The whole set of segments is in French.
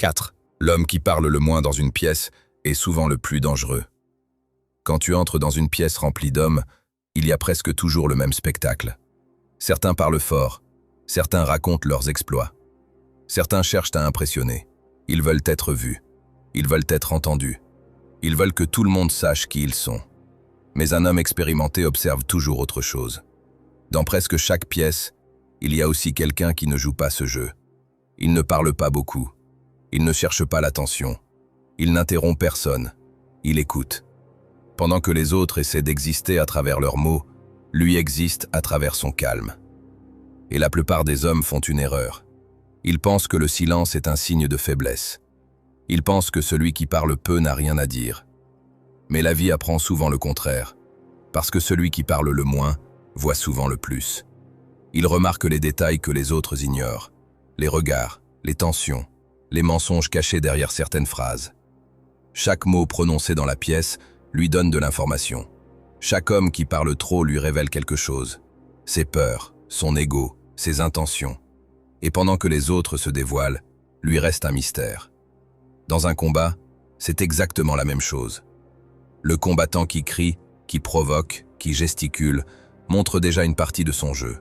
4. L'homme qui parle le moins dans une pièce est souvent le plus dangereux. Quand tu entres dans une pièce remplie d'hommes, il y a presque toujours le même spectacle. Certains parlent fort, certains racontent leurs exploits. Certains cherchent à impressionner. Ils veulent être vus. Ils veulent être entendus. Ils veulent que tout le monde sache qui ils sont. Mais un homme expérimenté observe toujours autre chose. Dans presque chaque pièce, il y a aussi quelqu'un qui ne joue pas ce jeu. Il ne parle pas beaucoup. Il ne cherche pas l'attention. Il n'interrompt personne. Il écoute. Pendant que les autres essaient d'exister à travers leurs mots, lui existe à travers son calme. Et la plupart des hommes font une erreur. Ils pensent que le silence est un signe de faiblesse. Ils pensent que celui qui parle peu n'a rien à dire. Mais la vie apprend souvent le contraire, parce que celui qui parle le moins voit souvent le plus. Il remarque les détails que les autres ignorent, les regards, les tensions, les mensonges cachés derrière certaines phrases. Chaque mot prononcé dans la pièce lui donne de l'information. Chaque homme qui parle trop lui révèle quelque chose. Ses peurs, son ego, ses intentions. Et pendant que les autres se dévoilent, lui reste un mystère. Dans un combat, c'est exactement la même chose. Le combattant qui crie, qui provoque, qui gesticule, montre déjà une partie de son jeu.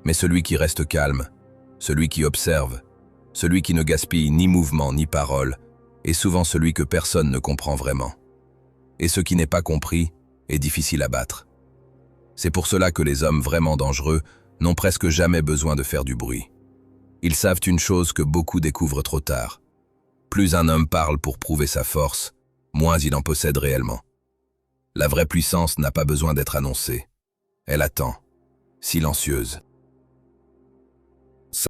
Mais celui qui reste calme, celui qui observe, celui qui ne gaspille ni mouvement ni parole, est souvent celui que personne ne comprend vraiment. Et ce qui n'est pas compris est difficile à battre. C'est pour cela que les hommes vraiment dangereux n'ont presque jamais besoin de faire du bruit. Ils savent une chose que beaucoup découvrent trop tard. Plus un homme parle pour prouver sa force, moins il en possède réellement. La vraie puissance n'a pas besoin d'être annoncée. Elle attend, silencieuse.